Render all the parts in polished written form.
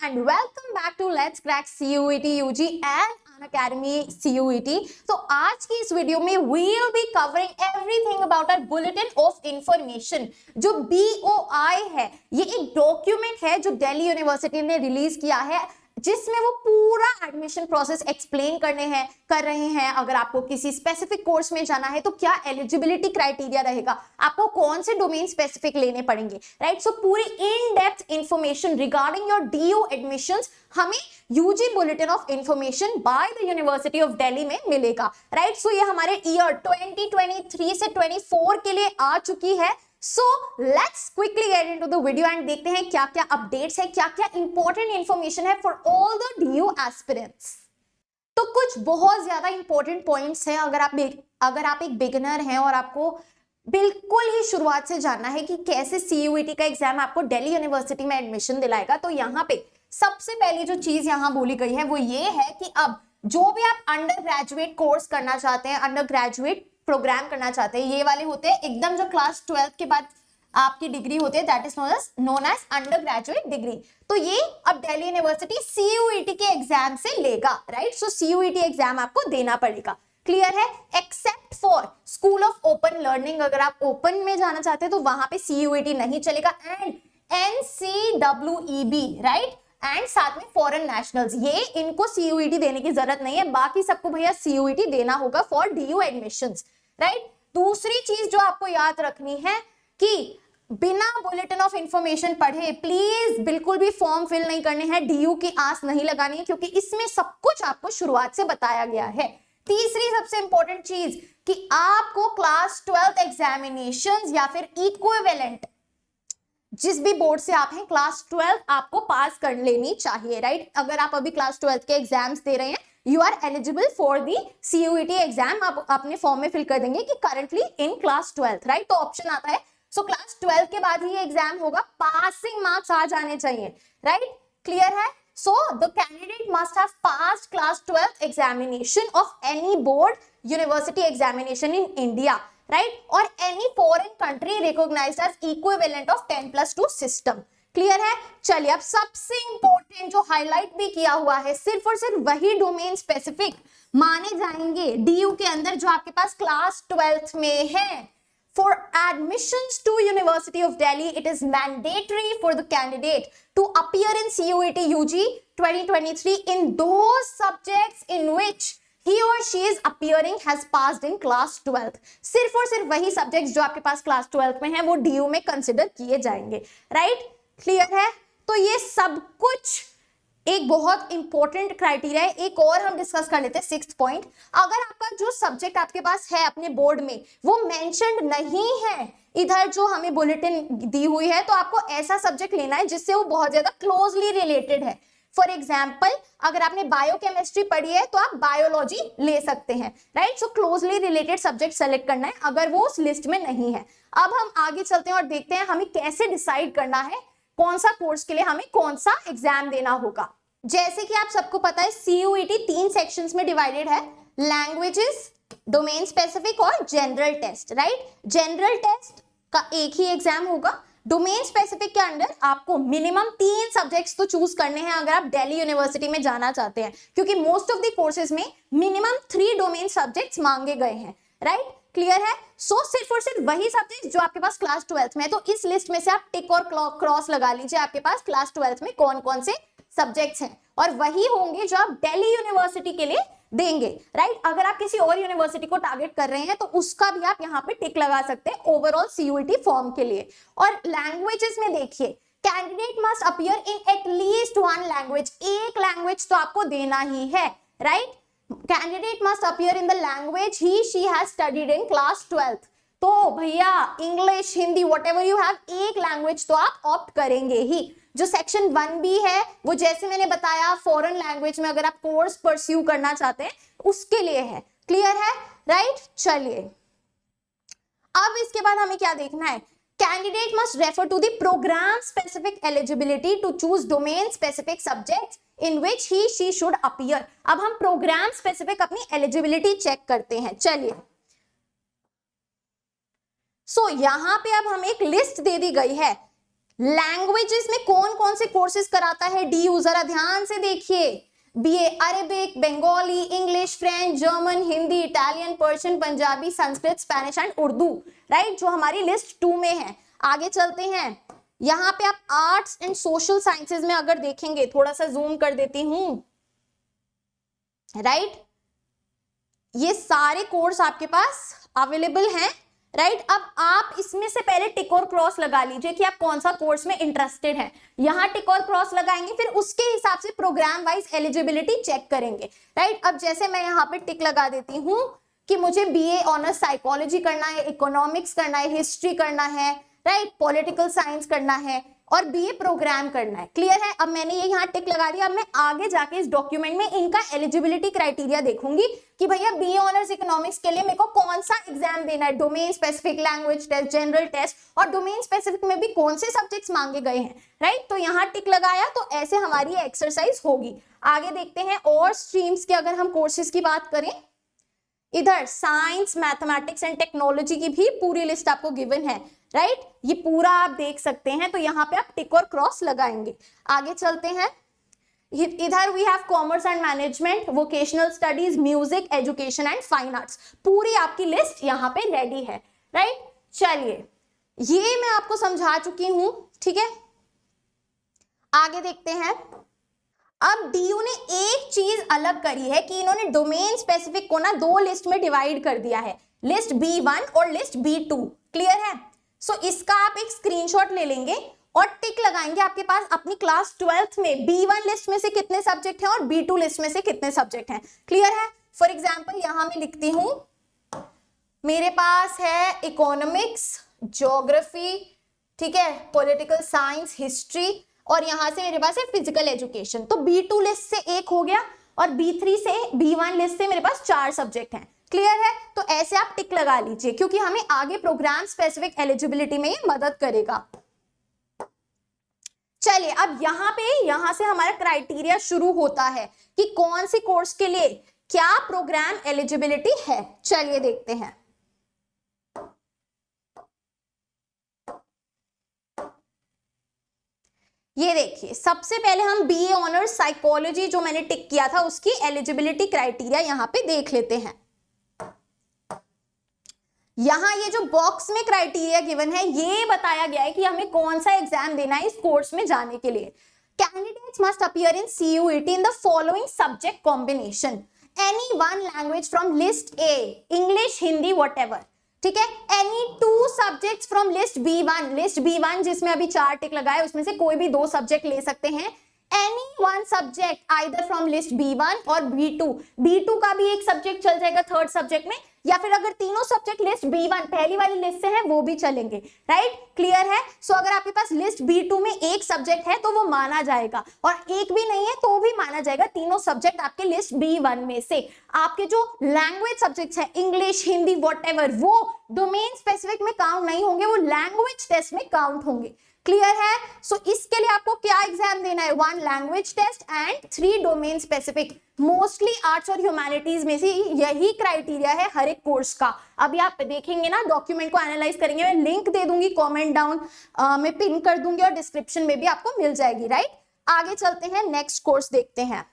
and welcome back to Let's Crack CUET UG and Unacademy CUET। तो आज की इस वीडियो में we'll be covering everything about our Bulletin of Information। जो BOI है ये एक डॉक्यूमेंट है जो दिल्ली यूनिवर्सिटी ने रिलीज किया है, जिसमें वो पूरा एडमिशन प्रोसेस एक्सप्लेन कर रहे हैं। अगर आपको किसी स्पेसिफिक कोर्स में जाना है तो क्या एलिजिबिलिटी क्राइटेरिया रहेगा, आपको कौन से डोमेन स्पेसिफिक लेने पड़ेंगे, राइट। सो पूरी in depth information regarding your DU admissions हमें UG bulletin of information by the university of Delhi में मिलेगा, राइट। सो ये हमारे ईयर 2023 से 24 के लिए आ चुकी है। So let's quickly get into the video and देखते हैं क्या क्या अपडेट्स है, क्या क्या इंपॉर्टेंट इंफॉर्मेशन है for all the DU aspirants. तो कुछ बहुत ज्यादा इंपॉर्टेंट पॉइंट्स हैं। अगर आप एक बिगिनर हैं और आपको बिल्कुल ही शुरुआत से जानना है कि कैसे CUET का एग्जाम आपको दिल्ली यूनिवर्सिटी में एडमिशन दिलाएगा, तो यहाँ पे सबसे पहली जो चीज यहाँ बोली गई है वो ये है कि अब जो भी आप अंडर ग्रेजुएट कोर्स करना चाहते हैं, अंडर ग्रेजुएट प्रोग्राम करना चाहते हैं, ये वाले होते हैं एकदम जो क्लास 12 के बाद आपकी डिग्री होती है, that is known as undergraduate degree. तो ये अब दिल्ली यूनिवर्सिटी CUET के एग्जाम से लेगा, राइट। सो CUET एग्जाम आपको देना पड़ेगा, क्लियर है। Except for school of open learning, अगर आप ओपन में जाना चाहते हैं तो वहां पे CUET नहीं चलेगा। एंड NCEEB, राइट, एंड साथ में फॉरेन नेशनल्स, ये इनको CUET देने की जरूरत नहीं है, बाकी सबको भैया CUET देना होगा फॉर DU एडमिशंस, राइट। दूसरी चीज जो आपको याद रखनी है कि बिना बुलेटिन ऑफ इंफॉर्मेशन पढ़े प्लीज बिल्कुल भी फॉर्म फिल नहीं करने हैं, DU की आस नहीं लगानी है, क्योंकि इसमें सब कुछ आपको शुरुआत से बताया गया है। तीसरी सबसे इंपॉर्टेंट चीज कि आपको क्लास 12 एग्जामिनेशंस या फिर इक्विवेलेंट जिस भी बोर्ड से आप हैं, क्लास 12 आपको पास कर लेनी चाहिए, राइट। अगर आप अभी क्लास 12 के एग्जाम्स दे रहे हैं, you are eligible for the CUET exam. आप अपने फॉर्म में फिल कर देंगे कि करंटली इन क्लास 12, राइट। तो ऑप्शन आता है, सो क्लास 12 के बाद ही एग्जाम होगा, पासिंग मार्क्स आ जाने चाहिए, राइट, क्लियर है। So the candidate must have passed class 12 examination of any board university examination in India, right, और any foreign country recognised as equivalent of 10+2 system, clear है। चलिए अब सबसे इंपॉर्टेंट जो हाईलाइट भी किया हुआ है, सिर्फ और सिर्फ वही डोमेन स्पेसिफिक माने जाएंगे DU के अंदर जो आपके पास क्लास 12th में है। For admissions to University of Delhi, it is mandatory for the candidate to appear in CUET UG 2023 in those subjects in which he or she is appearing has passed in class 12th। सिर्फ और सिर्फ वही subjects जो आपके पास class 12th में है वो DU में कंसिडर किए जाएंगे, राइट, क्लियर है। तो ये सब कुछ एक बहुत इंपॉर्टेंट क्राइटेरिया है। एक और हम डिस्कस कर लेते हैं, 6th पॉइंट। अगर आपका जो सब्जेक्ट आपके पास है अपने बोर्ड में वो मेंशन्ड नहीं है इधर जो हमें बुलेटिन दी हुई है, तो आपको ऐसा सब्जेक्ट लेना है जिससे वो बहुत ज्यादा क्लोजली रिलेटेड है। फॉर एग्जाम्पल, अगर आपने बायोकेमिस्ट्री पढ़ी है तो आप बायोलॉजी ले सकते हैं, right. So closely related subject select करना है अगर वो उस लिस्ट में नहीं है। अब हम आगे चलते हैं और देखते हैं हमें कैसे डिसाइड करना है कौन सा कोर्स के लिए हमें कौन सा एग्जाम देना होगा। जैसे कि आप सबको पता है CUET 3 सेक्शंस में डिवाइडेड है, लैंग्वेजेस, डोमेन स्पेसिफिक और general test, right. General test का एक ही एग्जाम होगा। डोमेन स्पेसिफिक के अंदर आपको मिनिमम 3 सब्जेक्ट्स तो चूज करने हैं अगर आप दिल्ली यूनिवर्सिटी में जाना चाहते हैं, क्योंकि मोस्ट ऑफ द कोर्सेज में मिनिमम 3 डोमेन सब्जेक्ट्स मांगे गए हैं, राइट, क्लियर है। सो सिर्फ और सिर्फ वही सब्जेक्ट जो आपके पास क्लास 12th में है, तो इस लिस्ट में से आप टिक और क्रॉस लगा लीजिए आपके पास क्लास 12th में कौन कौन से सब्जेक्ट्स हैं, और वही होंगे जो आप दिल्ली यूनिवर्सिटी के लिए देंगे, राइट। अगर आप किसी और यूनिवर्सिटी को टारगेट कर रहे हैं तो उसका भी आप यहाँ पे टिक लगा सकते हैं ओवरऑल CUET फॉर्म के लिए। और लैंग्वेजेस में देखिए, candidate must appear in at least 1 language, एक लैंग्वेज तो आपको देना ही है, right. Candidate must appear in the language he she has studied in class 12th। तो भैया English, Hindi, whatever you have, एक लैंग्वेज तो आप ऑप्ट करेंगे ही। जो सेक्शन 1B है वो जैसे मैंने बताया फॉरेन लैंग्वेज में अगर आप कोर्स परस्यू करना चाहते हैं उसके लिए है, क्लियर है, राइट। चलिए अब इसके बाद हमें क्या देखना है, candidate must refer to the program specific eligibility to choose domain specific subjects in which he she should appear. अब हम प्रोग्राम स्पेसिफिक अपनी एलिजिबिलिटी चेक करते हैं। चलिए सो यहां पे अब हमें एक लिस्ट दे दी गई है लैंग्वेजेस में कौन कौन से कोर्सेज कराता है DU, जरा ध्यान से देखिए। BA Arabic, Bengali, English, French, German, Hindi, Italian, Persian, Punjabi, Sanskrit, Spanish and Urdu, right, जो हमारी लिस्ट 2 में है। आगे चलते हैं, यहाँ पे आप आर्ट्स एंड सोशल साइंसेज में अगर देखेंगे, थोड़ा सा जूम कर देती हूं, राइट, ये सारे कोर्स आपके पास अवेलेबल हैं, राइट। अब आप इसमें से पहले टिक और क्रॉस लगा लीजिए कि आप कौन सा कोर्स में इंटरेस्टेड हैं। यहां टिक और क्रॉस लगाएंगे, फिर उसके हिसाब से प्रोग्राम वाइज एलिजिबिलिटी चेक करेंगे, राइट। अब जैसे मैं यहाँ पे टिक लगा देती हूँ कि मुझे BA ऑनर्स साइकोलॉजी करना है, इकोनॉमिक्स करना है, हिस्ट्री करना है, राइट, पॉलिटिकल साइंस करना है और BA प्रोग्राम करना है। क्लियर है? अब मैंने ये यहाँ टिक लगा दिया। अब मैं आगे जाके इस डॉक्यूमेंट में इनका एलिजिबिलिटी क्राइटेरिया देखूंगी कि भैया BA ऑनर्स इकोनॉमिक्स के लिए मेरे को कौन सा एग्जाम देना है, domain specific, language test, general test, और डोमेन स्पेसिफिक में भी कौन से सब्जेक्ट्स मांगे गए हैं, राइट। तो यहाँ टिक लगाया, तो ऐसे हमारी एक्सरसाइज होगी। आगे देखते हैं और स्ट्रीम्स के अगर हम कोर्सेज की बात करें, इधर साइंस, मैथमेटिक्स एंड टेक्नोलॉजी की भी पूरी लिस्ट आपको गिवन है, राइट, ये पूरा आप देख सकते हैं। तो यहाँ पे आप टिक और क्रॉस लगाएंगे। आगे चलते हैं, इधर we have commerce and management, vocational studies, music, education and fine arts, पूरी आपकी लिस्ट यहाँ पे रेडी है, राइट। चलिए, ये मैं आपको समझा चुकी हूं, ठीक है। आगे देखते हैं, अब DU ने एक चीज अलग करी है कि इन्होंने डोमेन स्पेसिफिक को ना 2 लिस्ट में डिवाइड कर दिया है, लिस्ट B1 और लिस्ट B2। क्लियर है? सो इसका आप एक स्क्रीनशॉट ले लेंगे और टिक लगाएंगे आपके पास अपनी क्लास 12th में B1 लिस्ट में से कितने सब्जेक्ट हैं और B2 लिस्ट में से कितने सब्जेक्ट हैं। क्लियर है? फॉर एग्जाम्पल यहां मैं लिखती हूं, मेरे पास है इकोनॉमिक्स, ज्योग्राफी, ठीक है, पॉलिटिकल साइंस, हिस्ट्री, और यहां से मेरे पास है फिजिकल एजुकेशन। तो B2 लिस्ट से एक हो गया और B3 से, B1 लिस्ट से मेरे पास 4 सब्जेक्ट हैं। क्लियर है? तो ऐसे आप टिक लगा लीजिए क्योंकि हमें आगे प्रोग्राम स्पेसिफिक एलिजिबिलिटी में ये मदद करेगा। चलिए, अब यहां से हमारा क्राइटेरिया शुरू होता है कि कौन सी कोर्स के लिए क्या प्रोग्राम एलिजिबिलिटी है। चलिए देखते हैं। ये देखिए, सबसे पहले हम BA ऑनर्स साइकोलॉजी जो मैंने टिक किया था उसकी एलिजिबिलिटी क्राइटेरिया यहां पे देख लेते हैं। यहां ये जो बॉक्स में क्राइटेरिया गिवन है, ये बताया गया है कि हमें कौन सा एग्जाम देना है इस कोर्स में जाने के लिए। Candidates must appear in CUET in the following subject combination, any one language from list A, English, Hindi, whatever, ठीक है। Any 2 subjects from list B1, list B1 जिसमें अभी 4 टिक लगाए, उसमें से कोई भी 2 सब्जेक्ट ले सकते हैं। Any 1 subject either from list B1 और B2, B2 का भी एक सब्जेक्ट चल जाएगा 3rd सब्जेक्ट में, या फिर अगर तीनों सब्जेक्ट लिस्ट B1 पहली वाली लिस्ट से है वो भी चलेंगे, राइट। क्लियर है? सो अगर आपके पास लिस्ट B2 में एक सब्जेक्ट है तो वो माना जाएगा, और एक भी नहीं है तो भी माना जाएगा, तीनों सब्जेक्ट आपके लिस्ट B1 में से। आपके जो लैंग्वेज सब्जेक्ट्स है, इंग्लिश, हिंदी, व्हाटएवर, वो डोमेन स्पेसिफिक में काउंट नहीं होंगे, वो लैंग्वेज टेस्ट में काउंट होंगे। क्लियर है? सो इसके लिए आपको क्या एग्जाम देना है? 1 language test and 3 domain specific. Mostly arts और ह्यूमैनिटीज में से यही क्राइटेरिया है हर एक कोर्स का। अभी आप देखेंगे ना, डॉक्यूमेंट को एनालाइज करेंगे, मैं लिंक दे दूंगी कमेंट डाउन में पिन कर दूंगी और डिस्क्रिप्शन में भी आपको मिल जाएगी, राइट। आगे चलते हैं, नेक्स्ट कोर्स देखते हैं।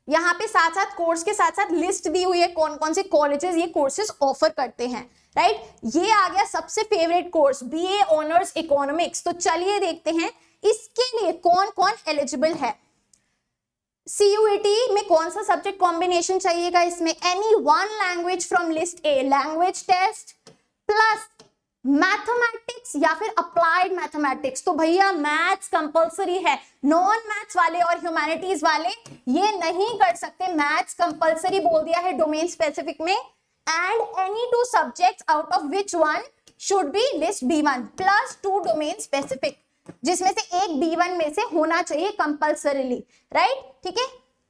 यहाँ पे साथ साथ कोर्स के साथ साथ लिस्ट दी हुई है कौन कौन से कॉलेजेस ये कोर्सेज ऑफर करते हैं, राइट। ये आ गया सबसे favourite course, BA honours economics. तो चलिए देखते हैं इसके लिए कौन कौन एलिजिबल है। CUET में कौन सा सब्जेक्ट कॉम्बिनेशन चाहिएगा? इसमें any 1 language from list A, language test plus mathematics या फिर अप्लाइड मैथमेटिक्स। तो भैया मैथ्स कंपलसरी है, नॉन मैथ्स वाले और ह्यूमैनिटीज वाले ये नहीं कर सकते, मैथ्स कंपलसरी बोल दिया है डोमेन स्पेसिफिक में। And any 2 subjects out of which one should be list B1 plus 2 domain specific, जिसमें से एक B1 में से होना चाहिए कंपल्सरीली, राइट। ठीक है,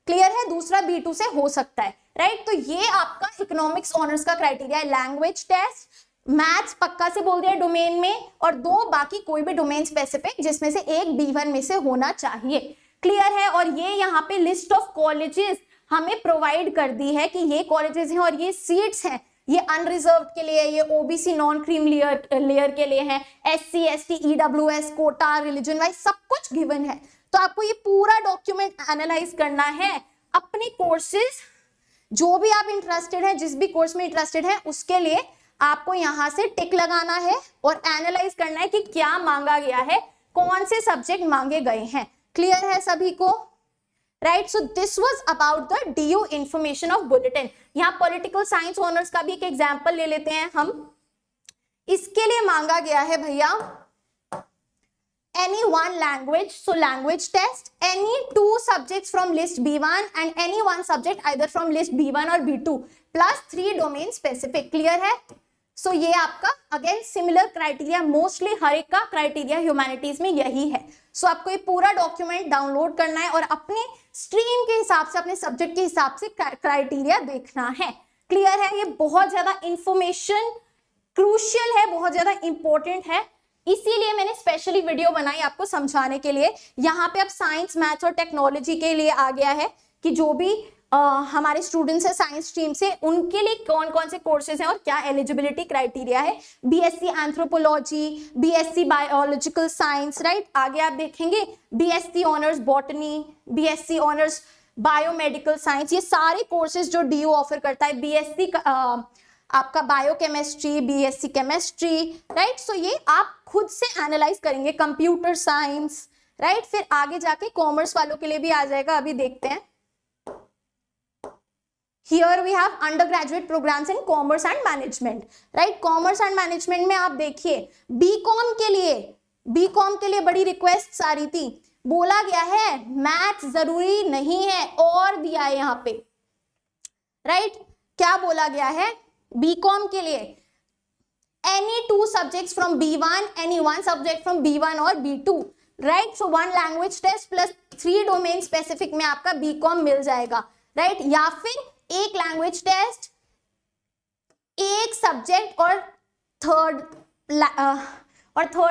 क्लियर है? दूसरा B2 से हो सकता है, राइट। तो ये आपका इकोनॉमिक्स ऑनर्स का क्राइटेरिया है। लैंग्वेज टेस्ट, मैथ्स पक्का से बोल दिया डोमेन में, और 2 बाकी कोई भी डोमेन स्पेसिफिक जिसमें से एक B1 में से होना चाहिए। क्लियर है? और ये यहाँ पे लिस्ट ऑफ कॉलेजेस हमें प्रोवाइड कर दी है कि ये कॉलेजेस हैं और ये सीट्स हैं, ये अनरिजर्व के लिए, ये ओबीसी नॉन क्रीम लेयर के लिए है, SC ST EWS quota religion wise सब कुछ गिवन है। तो आपको ये पूरा डॉक्यूमेंट एनालाइज करना है। अपने कोर्सेज जो भी आप इंटरेस्टेड है, जिस भी कोर्स में इंटरेस्टेड है, उसके लिए आपको यहां से टिक लगाना है और एनालाइज करना है कि क्या मांगा गया है, कौन से सब्जेक्ट मांगे गए हैं। क्लियर है सभी को? Right, so this was about the DU information of bulletin. यहाँ पॉलिटिकल साइंस ऑनर्स का भी एक एग्जांपल ले लेते हैं हम। इसके लिए मांगा गया है भैया any one language, so language test, any two subjects from list B1 and any one subject either from list B1 और B2 plus 3 domain specific। Clear है? सो ये आपका अगेन सिमिलर क्राइटेरिया, मोस्टली हर एक का क्राइटेरिया ह्यूमैनिटीज में यही है। सो आपको ये पूरा डॉक्यूमेंट डाउनलोड करना है और अपने स्ट्रीम के हिसाब से, अपने सब्जेक्ट के हिसाब से क्राइटेरिया देखना है। क्लियर है? ये बहुत ज्यादा इंफॉर्मेशन क्रूशियल है, बहुत ज्यादा इंपॉर्टेंट है, इसीलिए मैंने स्पेशली वीडियो बनाई आपको समझाने के लिए। यहाँ पे अब साइंस, मैथ्स और टेक्नोलॉजी के लिए आ गया है कि जो भी हमारे स्टूडेंट्स हैं साइंस स्ट्रीम से, उनके लिए कौन कौन से कोर्सेज हैं और क्या एलिजिबिलिटी क्राइटेरिया है। BSc anthropology, BSc biological science, right. आगे आप देखेंगे BSc honours botany, BSc honours biomedical science, ये सारे कोर्सेज जो DU ऑफर करता है। BSc आपका बायोकेमिस्ट्री, BSc केमिस्ट्री, राइट। सो ये आप खुद से एनालाइज करेंगे। Computer science, right. फिर आगे जाके कॉमर्स वालों के लिए भी आ जाएगा, अभी देखते हैं। Here we have undergraduate programs in commerce and management, right? Commerce and management में आप देखिए BCom के लिए बड़ी रिक्वेस्ट आ रही थी। बोला गया है मैथ्स जरूरी नहीं है, और दिया है यहाँ पे, राइट। क्या बोला गया है BCom के लिए? any two subjects from B1, any one subject from B1 और B2, right? So one language test plus 3 domain specific में आपका BCom मिल जाएगा, right? या फिर एक लैंग्वेज टेस्ट, एक सब्जेक्ट और थर्ड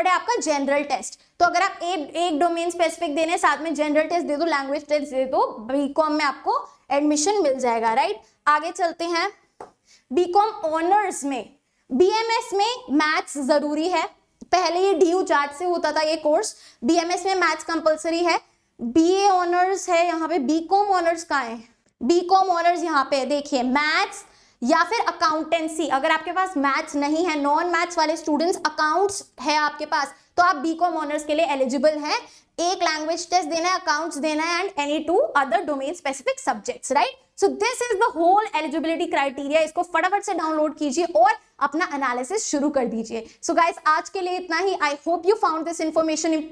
है आपका जनरल टेस्ट। तो अगर आप एक डोमेन स्पेसिफिक देने, साथ में जनरल टेस्ट दे दो, लैंग्वेज टेस्ट दे दो, बीकॉम में आपको एडमिशन मिल जाएगा, राइट। आगे चलते हैं। बीकॉम ऑनर्स में, BMS में मैथ्स जरूरी है। पहले ये DU चार्ट से होता था ये कोर्स, BMS में मैथ्स कंपलसरी है। BA ऑनर्स है यहाँ पे, बीकॉम ऑनर्स कहाँ है? बीकॉम ऑनर्स यहाँ पे देखिए, मैथ्स या फिर अकाउंटेंसी। अगर आपके पास मैथ्स नहीं है, नॉन मैथ्स वाले स्टूडेंट्स, अकाउंट्स है आपके पास, तो आप बीकॉम ऑनर्स के लिए एलिजिबल हैं। एक लैंग्वेज टेस्ट देना है, अकाउंट्स देना है, and any 2 other domain specific subjects, right. So this is the whole eligibility criteria. इसको फटाफट से डाउनलोड कीजिए और अपना एनालिसिस शुरू कर दीजिए। सो गाइस, आज के लिए इतना ही। I hope you found this information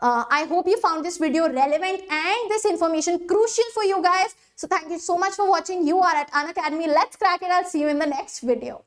I hope you found this video relevant and this information crucial for you guys. So thank you so much for watching. You are at Unacademy. Let's crack it. I'll see you in the next video.